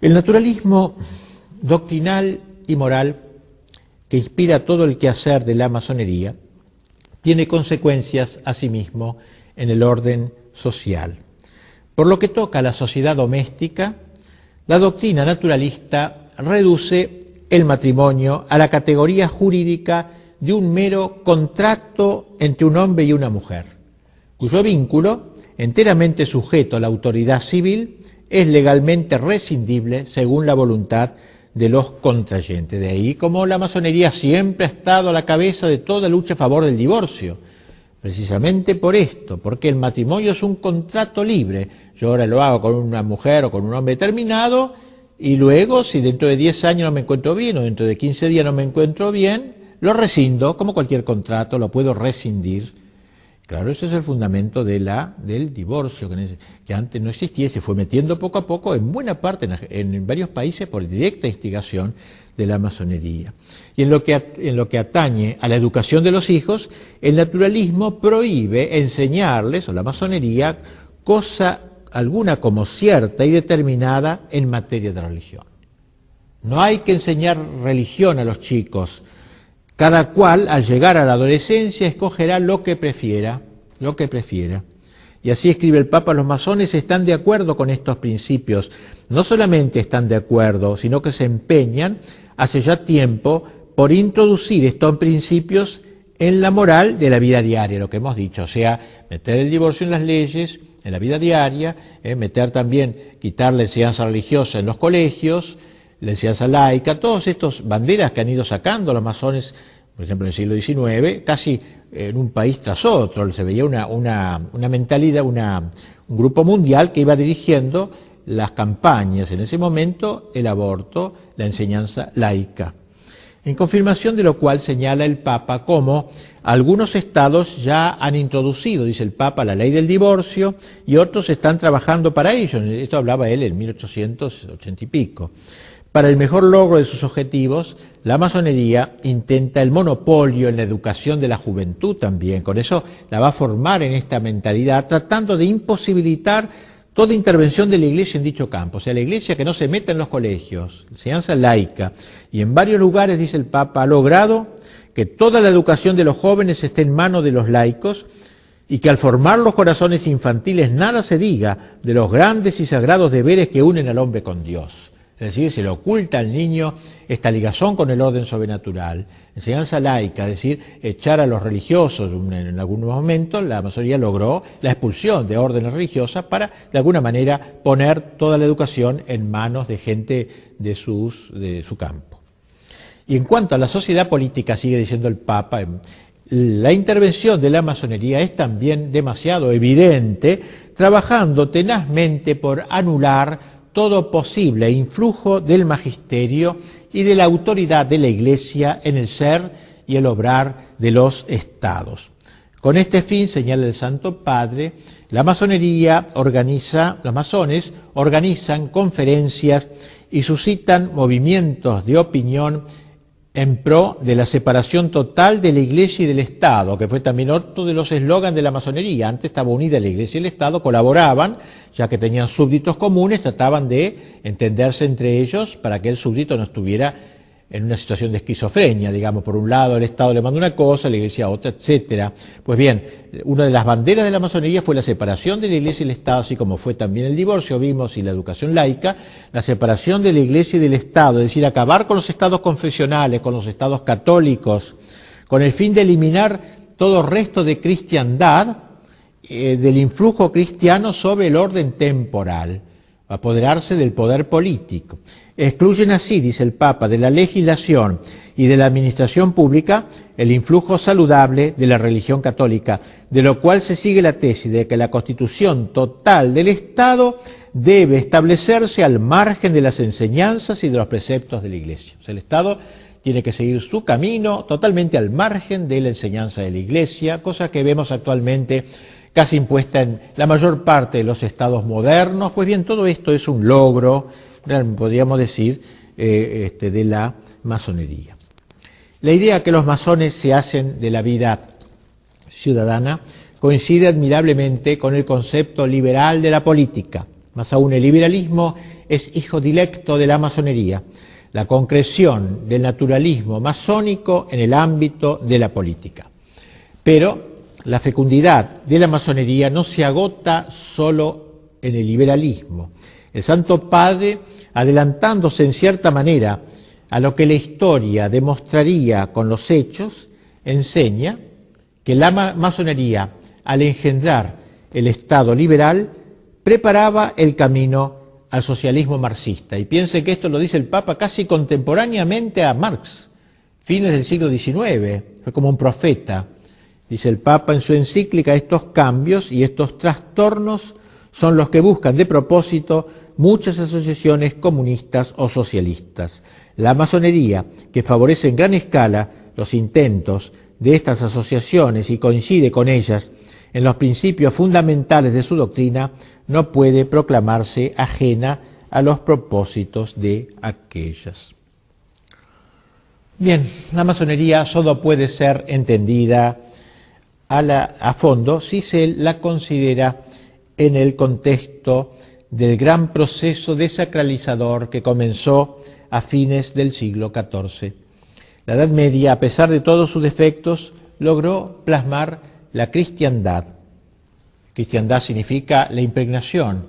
[SPEAKER 1] El naturalismo doctrinal y moral que inspira todo el quehacer de la masonería tiene consecuencias asimismo en el orden social. Por lo que toca a la sociedad doméstica, la doctrina naturalista reduce el matrimonio a la categoría jurídica de un mero contrato entre un hombre y una mujer, cuyo vínculo, enteramente sujeto a la autoridad civil, es legalmente rescindible según la voluntad de los contrayentes. De ahí como la masonería siempre ha estado a la cabeza de toda lucha a favor del divorcio, precisamente por esto, porque el matrimonio es un contrato libre. Yo ahora lo hago con una mujer o con un hombre determinado, y luego, si dentro de 10 años no me encuentro bien o dentro de 15 días no me encuentro bien, lo rescindo, como cualquier contrato, lo puedo rescindir. Claro, ese es el fundamento del divorcio, que antes no existía y se fue metiendo poco a poco en buena parte, en varios países, por directa instigación de la masonería. Y en lo que atañe a la educación de los hijos, el naturalismo prohíbe enseñarles, o la masonería, cosa alguna como cierta y determinada en materia de religión. No hay que enseñar religión a los chicos. Cada cual, al llegar a la adolescencia, escogerá lo que prefiera. Y así escribe el Papa, los masones están de acuerdo con estos principios. No solamente están de acuerdo, sino que se empeñan, hace ya tiempo, por introducir estos principios en la moral de la vida diaria, lo que hemos dicho, o sea, meter el divorcio en las leyes, en la vida diaria, meter también, quitar la enseñanza religiosa en los colegios, la enseñanza laica, todas estas banderas que han ido sacando los masones, por ejemplo en el siglo XIX, casi en un país tras otro, se veía una mentalidad, un grupo mundial que iba dirigiendo las campañas, en ese momento el aborto, la enseñanza laica. En confirmación de lo cual señala el Papa cómo algunos estados ya han introducido, dice el Papa, la ley del divorcio y otros están trabajando para ello. Esto hablaba él en 1880 y pico. Para el mejor logro de sus objetivos, la masonería intenta el monopolio en la educación de la juventud también. Con eso la va a formar en esta mentalidad, tratando de imposibilitar toda intervención de la Iglesia en dicho campo. O sea, la Iglesia que no se meta en los colegios, enseñanza laica. Y en varios lugares, dice el Papa, ha logrado que toda la educación de los jóvenes esté en manos de los laicos y que al formar los corazones infantiles nada se diga de los grandes y sagrados deberes que unen al hombre con Dios. Es decir, se le oculta al niño esta ligazón con el orden sobrenatural. Enseñanza laica, es decir, echar a los religiosos. En algún momento la masonería logró la expulsión de órdenes religiosas para, de alguna manera, poner toda la educación en manos de gente de su campo. Y en cuanto a la sociedad política, sigue diciendo el Papa, la intervención de la masonería es también demasiado evidente, trabajando tenazmente por anular todo posible influjo del magisterio y de la autoridad de la Iglesia en el ser y el obrar de los estados. Con este fin, señala el Santo Padre, la masonería los masones organizan conferencias y suscitan movimientos de opinión en pro de la separación total de la Iglesia y del Estado, que fue también otro de los eslogans de la masonería. Antes estaba unida la Iglesia y el Estado, colaboraban, ya que tenían súbditos comunes, trataban de entenderse entre ellos para que el súbdito no estuviera en una situación de esquizofrenia, digamos, por un lado el Estado le manda una cosa, la Iglesia otra, etcétera. Pues bien, una de las banderas de la masonería fue la separación de la Iglesia y el Estado, así como fue también el divorcio, vimos, y la educación laica, la separación de la Iglesia y del Estado, es decir, acabar con los estados confesionales, con los estados católicos, con el fin de eliminar todo resto de cristiandad, del influjo cristiano sobre el orden temporal, apoderarse del poder político. Excluyen así, dice el Papa, de la legislación y de la administración pública el influjo saludable de la religión católica, de lo cual se sigue la tesis de que la constitución total del Estado debe establecerse al margen de las enseñanzas y de los preceptos de la Iglesia. O sea, el Estado tiene que seguir su camino totalmente al margen de la enseñanza de la Iglesia, cosa que vemos actualmente casi impuesta en la mayor parte de los estados modernos. Pues bien, todo esto es un logro, podríamos decir, de la masonería. La idea que los masones se hacen de la vida ciudadana coincide admirablemente con el concepto liberal de la política. Más aún, el liberalismo es hijo directo de la masonería, la concreción del naturalismo masónico en el ámbito de la política. Pero la fecundidad de la masonería no se agota solo en el liberalismo. El Santo Padre, adelantándose en cierta manera a lo que la historia demostraría con los hechos, enseña que la masonería, al engendrar el Estado liberal, preparaba el camino al socialismo marxista. Y piense que esto lo dice el Papa casi contemporáneamente a Marx, fines del siglo XIX, fue como un profeta. Dice el Papa en su encíclica, estos cambios y estos trastornos son los que buscan de propósito muchas asociaciones comunistas o socialistas. La masonería, que favorece en gran escala los intentos de estas asociaciones y coincide con ellas en los principios fundamentales de su doctrina, no puede proclamarse ajena a los propósitos de aquellas. Bien, la masonería solo puede ser entendida a fondo si se la considera en el contexto del gran proceso desacralizador que comenzó a fines del siglo XIV. La Edad Media, a pesar de todos sus defectos, logró plasmar la cristiandad. Cristiandad significa la impregnación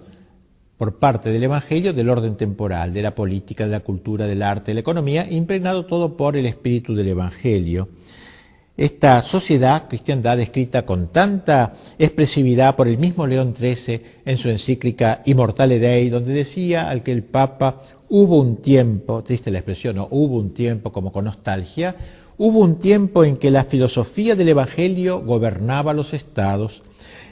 [SPEAKER 1] por parte del Evangelio del orden temporal, de la política, de la cultura, del arte, de la economía, impregnado todo por el espíritu del Evangelio. Esta sociedad, cristiandad, descrita con tanta expresividad por el mismo León XIII en su encíclica Immortale Dei, donde decía al que el Papa, hubo un tiempo, triste la expresión, no, hubo un tiempo como con nostalgia, Hubo un tiempo en que la filosofía del Evangelio gobernaba los estados.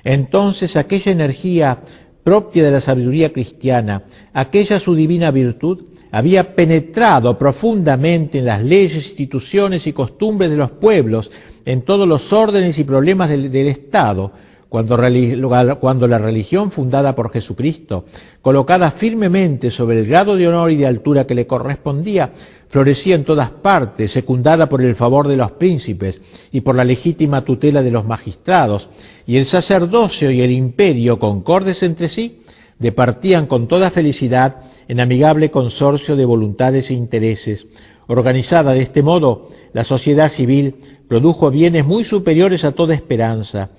[SPEAKER 1] Entonces aquella energía propia de la sabiduría cristiana, aquella su divina virtud, había penetrado profundamente en las leyes, instituciones y costumbres de los pueblos, en todos los órdenes y problemas del Estado, cuando la religión fundada por Jesucristo, colocada firmemente sobre el grado de honor y de altura que le correspondía, florecía en todas partes, secundada por el favor de los príncipes y por la legítima tutela de los magistrados, y el sacerdocio y el imperio, concordes entre sí, departían con toda felicidad en amigable consorcio de voluntades e intereses. Organizada de este modo, la sociedad civil produjo bienes muy superiores a toda esperanza.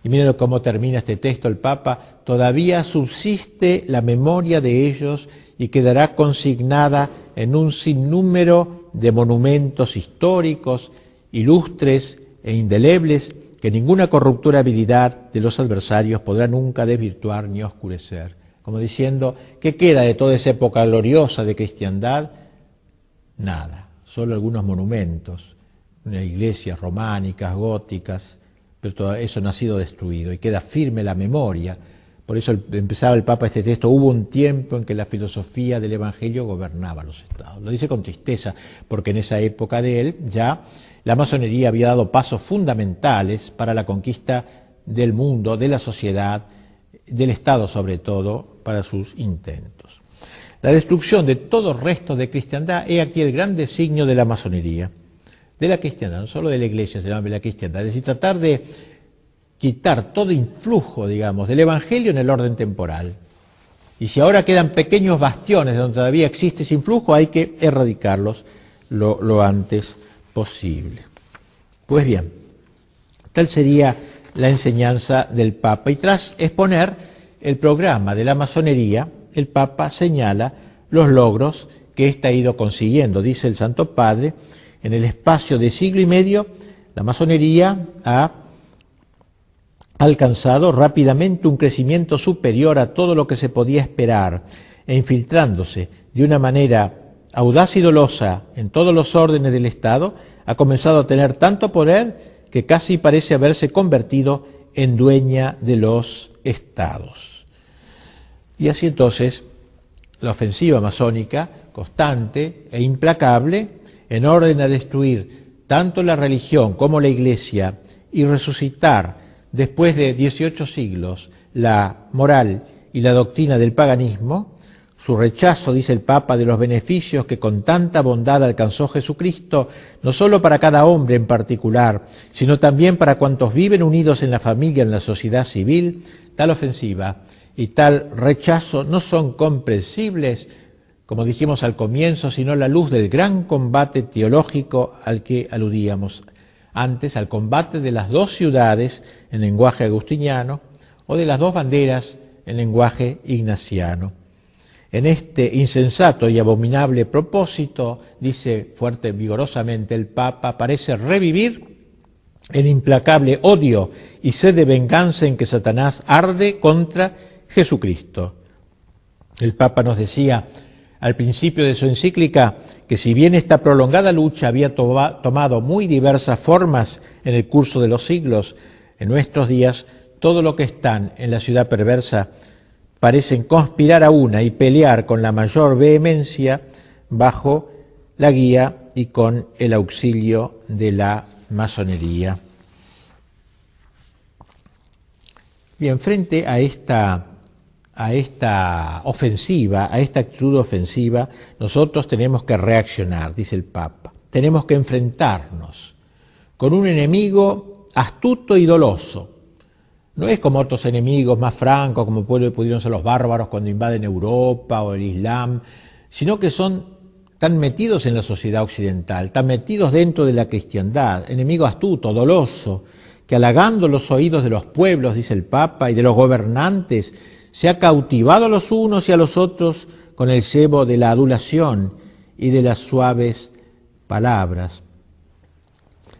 [SPEAKER 1] Y miren cómo termina este texto el Papa: todavía subsiste la memoria de ellos y quedará consignada en un sinnúmero de monumentos históricos, ilustres e indelebles, que ninguna corruptora habilidad de los adversarios podrá nunca desvirtuar ni oscurecer. Como diciendo, ¿qué queda de toda esa época gloriosa de cristiandad? Nada, solo algunos monumentos, iglesias románicas, góticas, pero todo eso no ha sido destruido y queda firme la memoria. Por eso empezaba el Papa este texto: hubo un tiempo en que la filosofía del Evangelio gobernaba los estados. Lo dice con tristeza, porque en esa época de él ya la masonería había dado pasos fundamentales para la conquista del mundo, de la sociedad, del Estado sobre todo, para sus intentos. La destrucción de todo resto de cristiandad es aquí el gran designio de la masonería, de la cristiandad, no solo de la Iglesia, sino de la cristiandad. Es decir, tratar de quitar todo influjo, digamos, del Evangelio en el orden temporal. Y si ahora quedan pequeños bastiones donde todavía existe ese influjo, hay que erradicarlos lo antes posible. Pues bien, tal sería la enseñanza del Papa. Y tras exponer el programa de la masonería, el Papa señala los logros que ésta ha ido consiguiendo. Dice el Santo Padre: en el espacio de siglo y medio, la masonería ha alcanzado rápidamente un crecimiento superior a todo lo que se podía esperar, e infiltrándose de una manera audaz y dolosa en todos los órdenes del Estado, ha comenzado a tener tanto poder que casi parece haberse convertido en dueña de los estados. Y así entonces, la ofensiva masónica, constante e implacable, en orden a destruir tanto la religión como la Iglesia y resucitar después de 18 siglos la moral y la doctrina del paganismo, su rechazo, dice el Papa, de los beneficios que con tanta bondad alcanzó Jesucristo, no solo para cada hombre en particular, sino también para cuantos viven unidos en la familia, en la sociedad civil, tal ofensiva y tal rechazo no son comprensibles, como dijimos al comienzo, sino la luz del gran combate teológico al que aludíamos antes, al combate de las dos ciudades en lenguaje agustiniano o de las dos banderas en lenguaje ignaciano. En este insensato y abominable propósito, dice fuerte, vigorosamente el Papa, parece revivir el implacable odio y sed de venganza en que Satanás arde contra Jesucristo. El Papa nos decía al principio de su encíclica que si bien esta prolongada lucha había tomado muy diversas formas en el curso de los siglos, en nuestros días todo lo que están en la ciudad perversa parecen conspirar a una y pelear con la mayor vehemencia bajo la guía y con el auxilio de la masonería. Bien, frente a esta ofensiva, a esta actitud ofensiva, nosotros tenemos que reaccionar, dice el Papa. Tenemos que enfrentarnos con un enemigo astuto y doloso. No es como otros enemigos más francos, como pudieron ser los bárbaros cuando invaden Europa o el Islam, sino que tan metidos en la sociedad occidental, tan metidos dentro de la cristiandad, enemigo astuto, doloso, que halagando los oídos de los pueblos, dice el Papa, y de los gobernantes, se ha cautivado a los unos y a los otros con el cebo de la adulación y de las suaves palabras.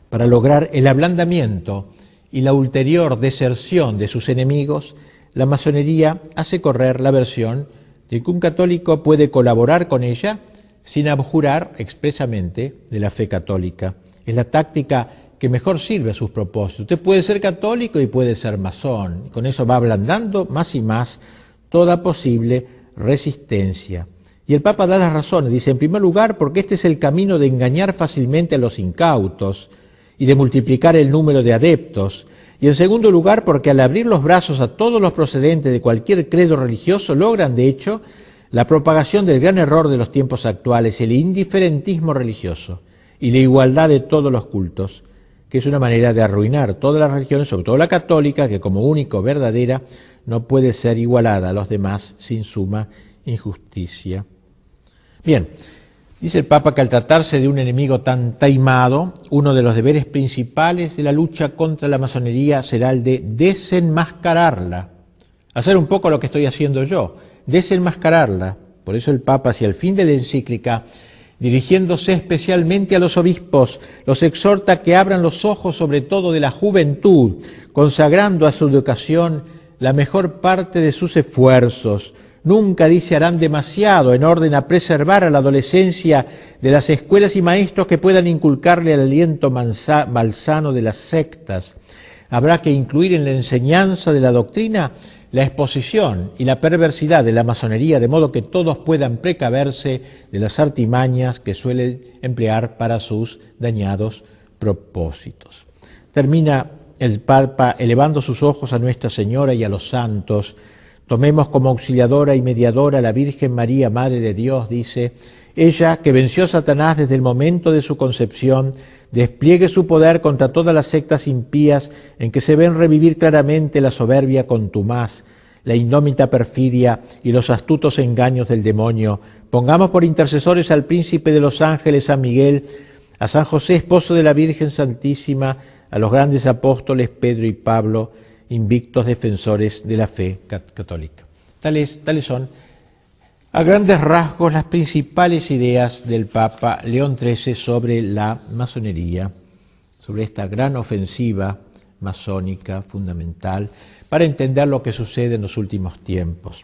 [SPEAKER 1] Para lograr el ablandamiento y la ulterior deserción de sus enemigos, la masonería hace correr la versión de que un católico puede colaborar con ella sin abjurar expresamente de la fe católica. Es la táctica que mejor sirve a sus propósitos. Usted puede ser católico y puede ser masón. Con eso va ablandando más y más toda posible resistencia. Y el Papa da las razones. Dice, en primer lugar, porque este es el camino de engañar fácilmente a los incautos y de multiplicar el número de adeptos. Y en segundo lugar, porque al abrir los brazos a todos los procedentes de cualquier credo religioso, logran, de hecho, la propagación del gran error de los tiempos actuales, el indiferentismo religioso y la igualdad de todos los cultos, que es una manera de arruinar todas las religiones, sobre todo la católica, que como único verdadera no puede ser igualada a los demás sin suma injusticia. Bien, dice el Papa que al tratarse de un enemigo tan taimado, uno de los deberes principales de la lucha contra la masonería será el de desenmascararla, hacer un poco lo que estoy haciendo yo, desenmascararla. Por eso el Papa, hacia el fin de la encíclica, dirigiéndose especialmente a los obispos, los exhorta a que abran los ojos sobre todo de la juventud, consagrando a su educación la mejor parte de sus esfuerzos. Nunca, dice, harán demasiado en orden a preservar a la adolescencia de las escuelas y maestros que puedan inculcarle el aliento malsano de las sectas. Habrá que incluir en la enseñanza de la doctrina la exposición y la perversidad de la masonería, de modo que todos puedan precaverse de las artimañas que suelen emplear para sus dañados propósitos. Termina el Papa elevando sus ojos a Nuestra Señora y a los santos. Tomemos como auxiliadora y mediadora a la Virgen María, Madre de Dios, dice, ella que venció a Satanás desde el momento de su concepción, despliegue su poder contra todas las sectas impías en que se ven revivir claramente la soberbia contumaz, la indómita perfidia y los astutos engaños del demonio. Pongamos por intercesores al príncipe de los ángeles, San Miguel, a San José, esposo de la Virgen Santísima, a los grandes apóstoles Pedro y Pablo, invictos defensores de la fe católica. Tales son, a grandes rasgos, las principales ideas del Papa León XIII sobre la masonería, sobre esta gran ofensiva masónica fundamental para entender lo que sucede en los últimos tiempos.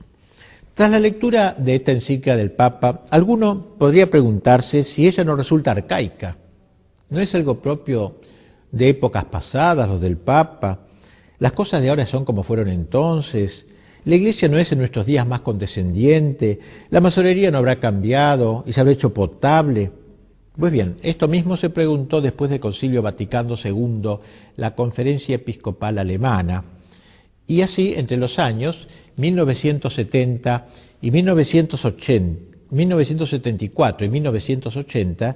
[SPEAKER 1] Tras la lectura de esta encíclica del Papa, alguno podría preguntarse si ella no resulta arcaica. ¿No es algo propio de épocas pasadas, los del Papa? Las cosas de ahora son como fueron entonces. La Iglesia no es en nuestros días más condescendiente, la masonería no habrá cambiado y se habrá hecho potable. Pues bien, esto mismo se preguntó después del Concilio Vaticano II, la Conferencia Episcopal Alemana, y así entre los años 1970 y 1974 y 1980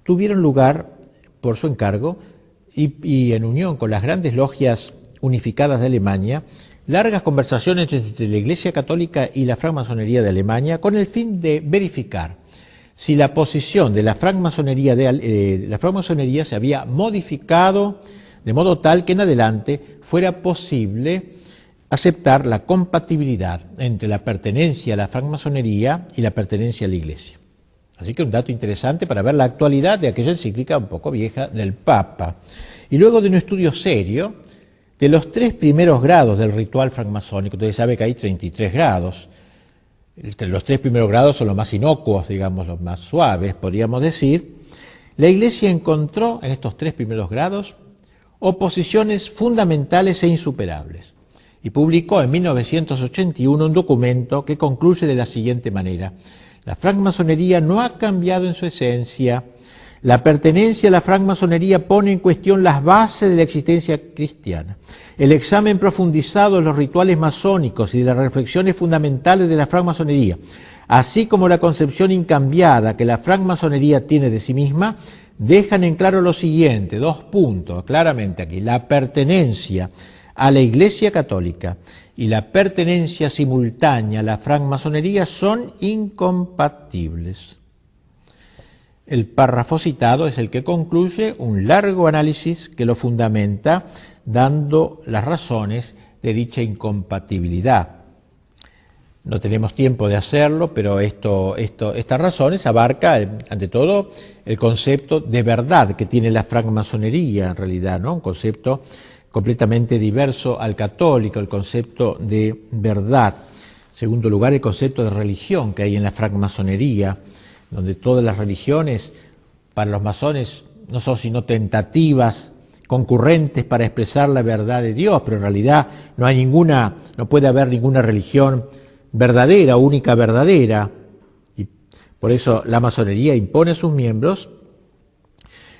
[SPEAKER 1] tuvieron lugar, por su encargo y en unión con las grandes logias unificadas de Alemania, largas conversaciones entre la Iglesia Católica y la francmasonería de Alemania con el fin de verificar si la posición de la francmasonería se había modificado de modo tal que en adelante fuera posible aceptar la compatibilidad entre la pertenencia a la francmasonería y la pertenencia a la Iglesia. Así que un dato interesante para ver la actualidad de aquella encíclica un poco vieja del Papa. Y luego de un estudio serio de los 3 primeros grados del ritual francmasónico, ustedes saben que hay 33 grados. Los 3 primeros grados son los más inocuos, digamos, los más suaves, podríamos decir. La Iglesia encontró en estos 3 primeros grados oposiciones fundamentales e insuperables. Y publicó en 1981 un documento que concluye de la siguiente manera. La francmasonería no ha cambiado en su esencia. La pertenencia a la francmasonería pone en cuestión las bases de la existencia cristiana. El examen profundizado de los rituales masónicos y de las reflexiones fundamentales de la francmasonería, así como la concepción incambiada que la francmasonería tiene de sí misma, dejan en claro lo siguiente, 2 puntos, claramente aquí: la pertenencia a la Iglesia Católica y la pertenencia simultánea a la francmasonería son incompatibles. El párrafo citado es el que concluye un largo análisis que lo fundamenta, dando las razones de dicha incompatibilidad. No tenemos tiempo de hacerlo, pero estas razones abarcan, ante todo, el concepto de verdad que tiene la francmasonería, en realidad, ¿no? Un concepto completamente diverso al católico, el concepto de verdad. En segundo lugar, el concepto de religión que hay en la francmasonería, donde todas las religiones para los masones no son sino tentativas concurrentes para expresar la verdad de Dios, pero en realidad no puede haber ninguna religión verdadera, única verdadera. Y por eso la masonería impone a sus miembros,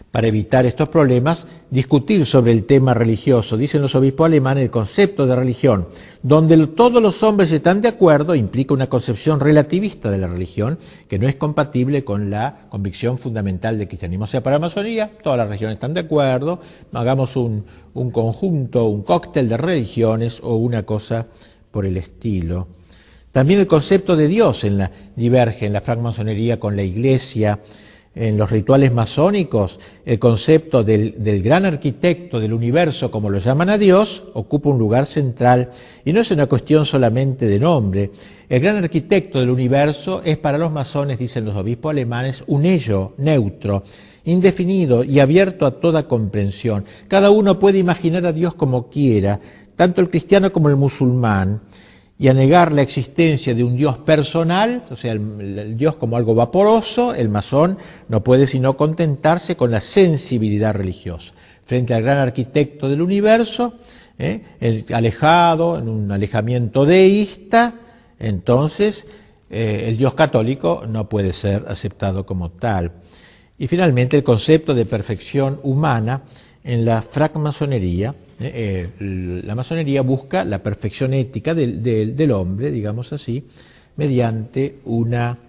[SPEAKER 1] para evitar estos problemas, discutir sobre el tema religioso. Dicen los obispos alemanes, el concepto de religión, donde todos los hombres están de acuerdo, implica una concepción relativista de la religión, que no es compatible con la convicción fundamental del cristianismo. O sea, para la masonería, todas las religiones están de acuerdo, hagamos un conjunto, un cóctel de religiones o una cosa por el estilo. También el concepto de Dios diverge en la francmasonería con la Iglesia. En los rituales masónicos, el concepto del gran arquitecto del universo, como lo llaman a Dios, ocupa un lugar central y no es una cuestión solamente de nombre. El gran arquitecto del universo es para los masones, dicen los obispos alemanes, un ello neutro, indefinido y abierto a toda comprensión. Cada uno puede imaginar a Dios como quiera, tanto el cristiano como el musulmán, y a negar la existencia de un Dios personal, o sea, el Dios como algo vaporoso, el masón no puede sino contentarse con la sensibilidad religiosa. Frente al gran arquitecto del universo, alejado, en un alejamiento deísta, entonces el Dios católico no puede ser aceptado como tal. Y finalmente el concepto de perfección humana en la francmasonería. La masonería busca la perfección ética del hombre, digamos así, mediante una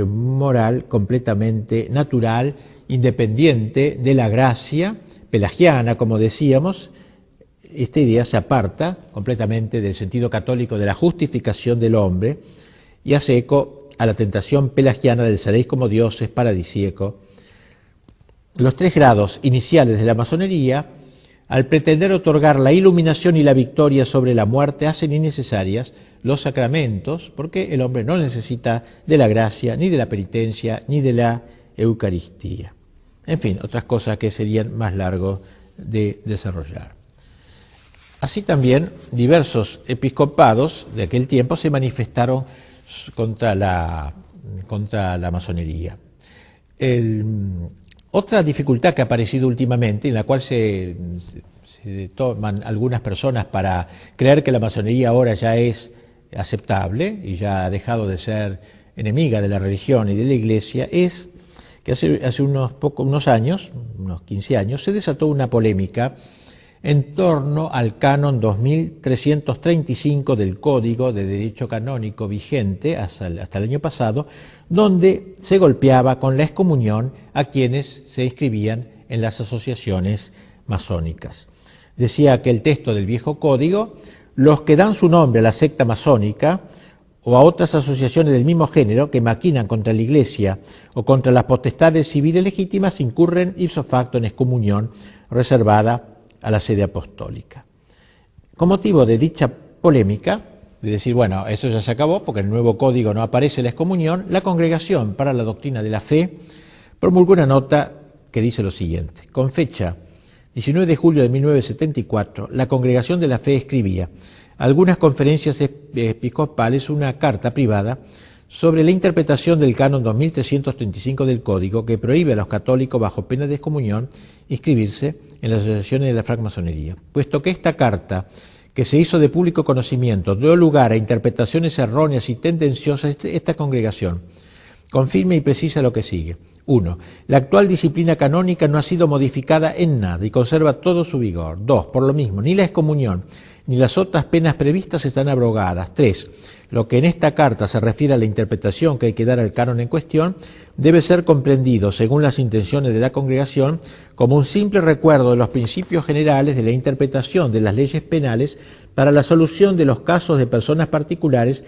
[SPEAKER 1] moral completamente natural, independiente de la gracia pelagiana, como decíamos. Esta idea se aparta completamente del sentido católico de la justificación del hombre y hace eco a la tentación pelagiana del seréis como dioses paradisíaco. Los 3 grados iniciales de la masonería, al pretender otorgar la iluminación y la victoria sobre la muerte, hacen innecesarias los sacramentos, porque el hombre no necesita de la gracia, ni de la penitencia, ni de la Eucaristía. En fin, otras cosas que serían más largos de desarrollar. Así también, diversos episcopados de aquel tiempo se manifestaron contra la masonería. Otra dificultad que ha aparecido últimamente, en la cual se toman algunas personas para creer que la masonería ahora ya es aceptable y ya ha dejado de ser enemiga de la religión y de la Iglesia, es que hace unos años, unos 15 años, se desató una polémica en torno al canon 2335 del Código de Derecho Canónico vigente hasta el año pasado, donde se golpeaba con la excomunión a quienes se inscribían en las asociaciones masónicas. Decía que el texto del viejo código, los que dan su nombre a la secta masónica o a otras asociaciones del mismo género que maquinan contra la Iglesia o contra las potestades civiles legítimas, incurren ipso facto en excomunión reservada a la sede apostólica. Con motivo de dicha polémica, de decir, bueno, eso ya se acabó porque en el nuevo código no aparece la excomunión, la Congregación para la Doctrina de la Fe promulgó una nota que dice lo siguiente: con fecha 19 de julio de 1974, la Congregación de la Fe escribía a algunas conferencias episcopales una carta privada sobre la interpretación del canon 2335 del Código, que prohíbe a los católicos bajo pena de excomunión inscribirse en las asociaciones de la francmasonería. Puesto que esta carta, que se hizo de público conocimiento, dio lugar a interpretaciones erróneas y tendenciosas, esta congregación confirma y precisa lo que sigue. 1. La actual disciplina canónica no ha sido modificada en nada y conserva todo su vigor. 2. Por lo mismo, ni la excomunión ni las otras penas previstas están abrogadas. 3. Lo que en esta carta se refiere a la interpretación que hay que dar al canon en cuestión debe ser comprendido, según las intenciones de la congregación, como un simple recuerdo de los principios generales de la interpretación de las leyes penales para la solución de los casos de personas particulares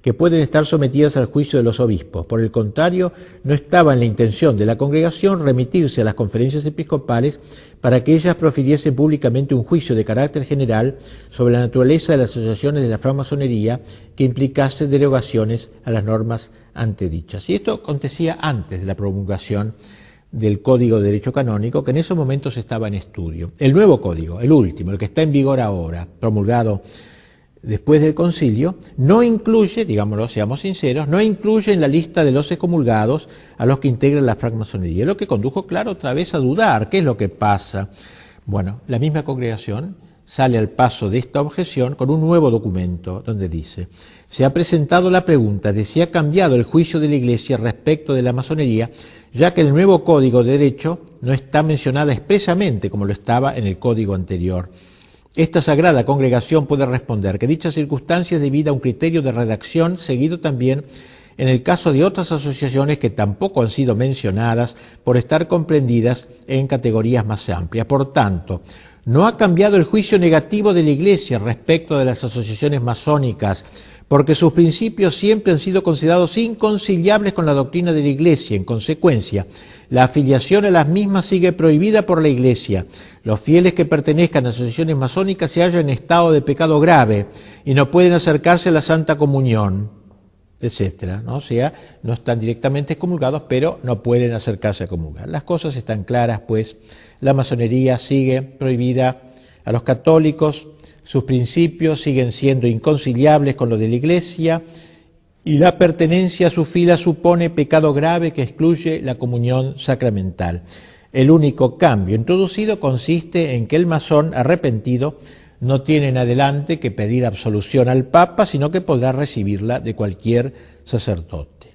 [SPEAKER 1] que pueden estar sometidas al juicio de los obispos. Por el contrario, no estaba en la intención de la congregación remitirse a las conferencias episcopales para que ellas profiriesen públicamente un juicio de carácter general sobre la naturaleza de las asociaciones de la francmasonería que implicase derogaciones a las normas antedichas. Y esto acontecía antes de la promulgación del Código de Derecho Canónico, que en esos momentos estaba en estudio. El nuevo código, el último, el que está en vigor ahora, promulgado después del concilio, no incluye, digámoslo, seamos sinceros, no incluye en la lista de los excomulgados a los que integran la francmasonería, lo que condujo, claro, otra vez a dudar. ¿Qué es lo que pasa? Bueno, la misma congregación sale al paso de esta objeción con un nuevo documento donde dice: se ha presentado la pregunta de si ha cambiado el juicio de la Iglesia respecto de la masonería, ya que el nuevo Código de Derecho no está mencionada expresamente como lo estaba en el Código anterior. Esta sagrada congregación puede responder que dicha circunstancia es debida a un criterio de redacción seguido también en el caso de otras asociaciones que tampoco han sido mencionadas por estar comprendidas en categorías más amplias. Por tanto, no ha cambiado el juicio negativo de la Iglesia respecto de las asociaciones masónicas, porque sus principios siempre han sido considerados inconciliables con la doctrina de la Iglesia. En consecuencia, la afiliación a las mismas sigue prohibida por la Iglesia. Los fieles que pertenezcan a asociaciones masónicas se hallan en estado de pecado grave y no pueden acercarse a la Santa Comunión, etcétera, ¿no? O sea, no están directamente excomulgados, pero no pueden acercarse a comulgar. Las cosas están claras, pues. La masonería sigue prohibida a los católicos, sus principios siguen siendo inconciliables con lo de la Iglesia, y la pertenencia a su fila supone pecado grave que excluye la comunión sacramental. El único cambio introducido consiste en que el masón arrepentido no tiene en adelante que pedir absolución al Papa, sino que podrá recibirla de cualquier sacerdote.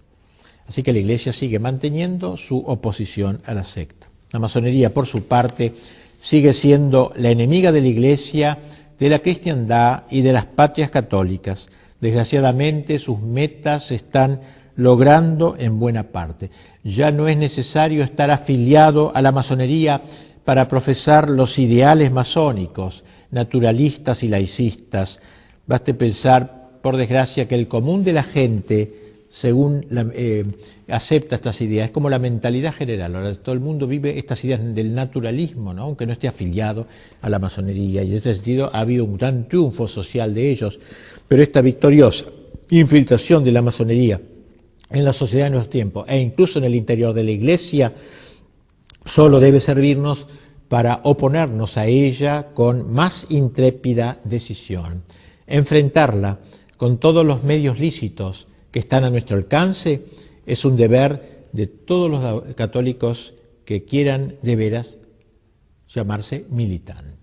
[SPEAKER 1] Así que la Iglesia sigue manteniendo su oposición a la secta. La masonería, por su parte, sigue siendo la enemiga de la Iglesia, de la cristiandad y de las patrias católicas. Desgraciadamente, sus metas se están logrando en buena parte. Ya no es necesario estar afiliado a la masonería para profesar los ideales masónicos, naturalistas y laicistas. Baste pensar, por desgracia, que el común de la gente, según acepta estas ideas, es como la mentalidad general. Ahora todo el mundo vive estas ideas del naturalismo, ¿no? Aunque no esté afiliado a la masonería, y en ese sentido ha habido un gran triunfo social de ellos, pero esta victoriosa infiltración de la masonería en la sociedad de nuestro tiempo e incluso en el interior de la Iglesia solo debe servirnos para oponernos a ella con más intrépida decisión. Enfrentarla con todos los medios lícitos que están a nuestro alcance es un deber de todos los católicos que quieran de veras llamarse militantes.